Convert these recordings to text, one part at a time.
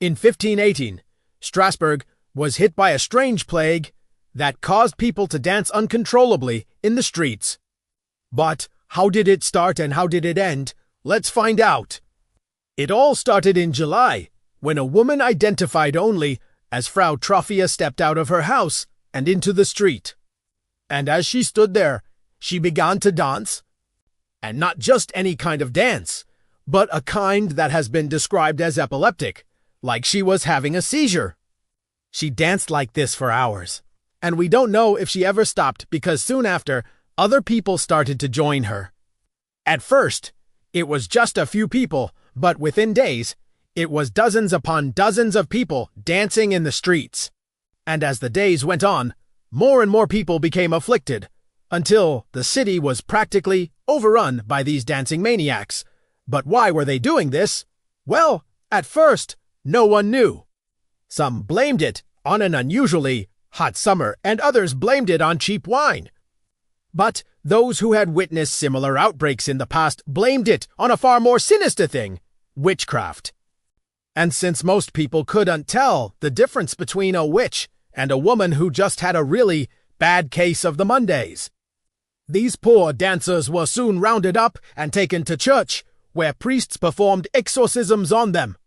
In 1518, Strasbourg was hit by a strange plague that caused people to dance uncontrollably in the streets. But how did it start and how did it end? Let's find out. It all started in July, when a woman identified only as Frau Trophia stepped out of her house and into the street. And as she stood there, she began to dance. And not just any kind of dance, but a kind that has been described as epileptic, like she was having a seizure. She danced like this for hours, and we don't know if she ever stopped because soon after, other people started to join her. At first, it was just a few people, but within days, it was dozens upon dozens of people dancing in the streets. And as the days went on, more and more people became afflicted, until the city was practically overrun by these dancing maniacs. But why were they doing this? Well, at first, no one knew. Some blamed it on an unusually hot summer, and others blamed it on cheap wine. But those who had witnessed similar outbreaks in the past blamed it on a far more sinister thing: witchcraft. And since most people couldn't tell the difference between a witch and a woman who just had a really bad case of the Mondays, these poor dancers were soon rounded up and taken to church, where priests performed exorcisms on them.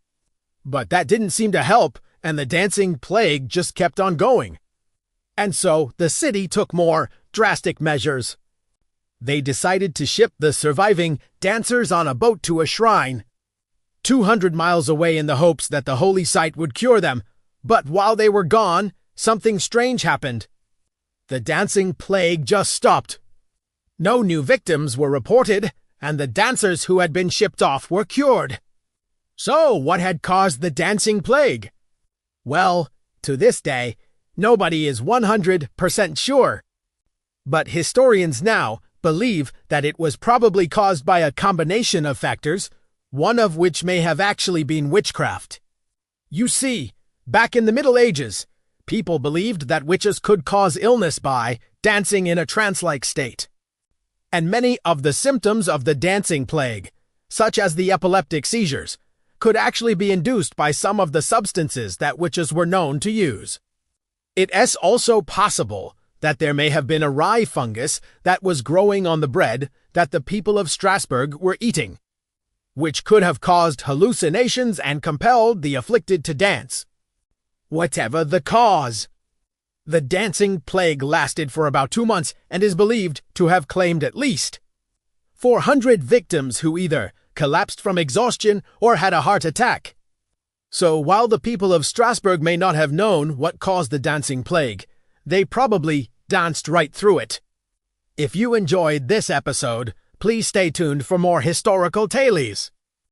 But that didn't seem to help, and the dancing plague just kept on going. And so the city took more drastic measures. They decided to ship the surviving dancers on a boat to a shrine 200 miles away in the hopes that the holy site would cure them. But while they were gone, something strange happened. The dancing plague just stopped. No new victims were reported, and the dancers who had been shipped off were cured. So, what had caused the dancing plague? Well, to this day, nobody is 100% sure. But historians now believe that it was probably caused by a combination of factors, one of which may have actually been witchcraft. You see, back in the Middle Ages, people believed that witches could cause illness by dancing in a trance-like state. And many of the symptoms of the dancing plague, such as the epileptic seizures, could actually be induced by some of the substances that witches were known to use. It is also possible that there may have been a rye fungus that was growing on the bread that the people of Strasbourg were eating, which could have caused hallucinations and compelled the afflicted to dance. Whatever the cause, the dancing plague lasted for about 2 months and is believed to have claimed at least 400 victims who either collapsed from exhaustion or had a heart attack. So while the people of Strasbourg may not have known what caused the dancing plague, they probably danced right through it. If you enjoyed this episode, please stay tuned for more historical tales.